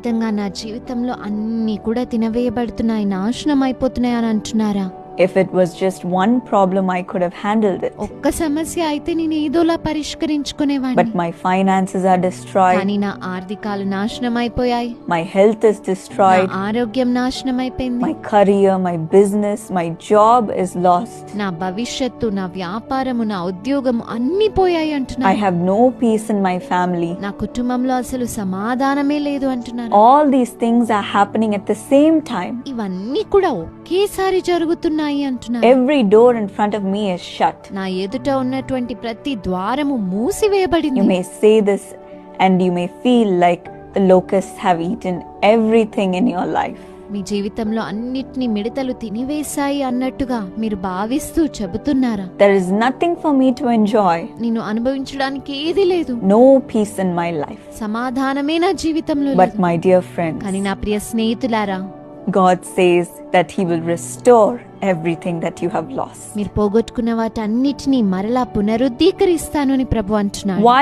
నా జీవితంలో అన్ని కూడా తినవేయబడుతున్నాయి, నాశనం అయిపోతున్నాయి అని అంటున్నారా? If it was just one problem, I could have handled it. ఒక్క సమస్య అయితే నేను ఏదోలా పరిష్కరించుకునేవాడిని. But my finances are destroyed. కానీ నా ఆర్థికాలు నాశనం అయిపోయాయి. My health is destroyed. నా ఆరోగ్యం నాశనం అయిపోయింది. My career, my business, my job is lost. నా భవిష్యత్తు, నా వ్యాపారము, నా ఉద్యోగం అన్ని పోయాయి అంటున్నారు. I have no peace in my family. నా కుటుంబంలో అసలు సమాధానమే లేదు అంటున్నారు. All these things are happening at the same time. ఇవన్నీ కూడా ఒకేసారి జరుగుతున్నాయి అంటున్నారు. Every door in front of me is shut. నా ఎదుట ఉన్నటువంటి ప్రతి ద్వారము మూసివేయబడింది. You may say this and you may feel like the locusts have eaten everything in your life. మీ జీవితంలో అన్నిటిని మిడతలు తినివేశాయి అన్నట్టుగా మీరు భావిస్తూ చెబుతున్నారా? There is nothing for me to enjoy. నేను అనుభవించడానికి ఏది లేదు. No peace in my life. సమాధానమే నా జీవితంలో But లేదు. my dear friends, కానీ నా ప్రియ స్నేహితులారా, God says that He will restore everything that you have lost. మీరు పోగొట్టుకున్న వాటన్నిటిని మరలా పునరుద్ధీకరిస్తాను అని ప్రభు అంటున్నాడు. Why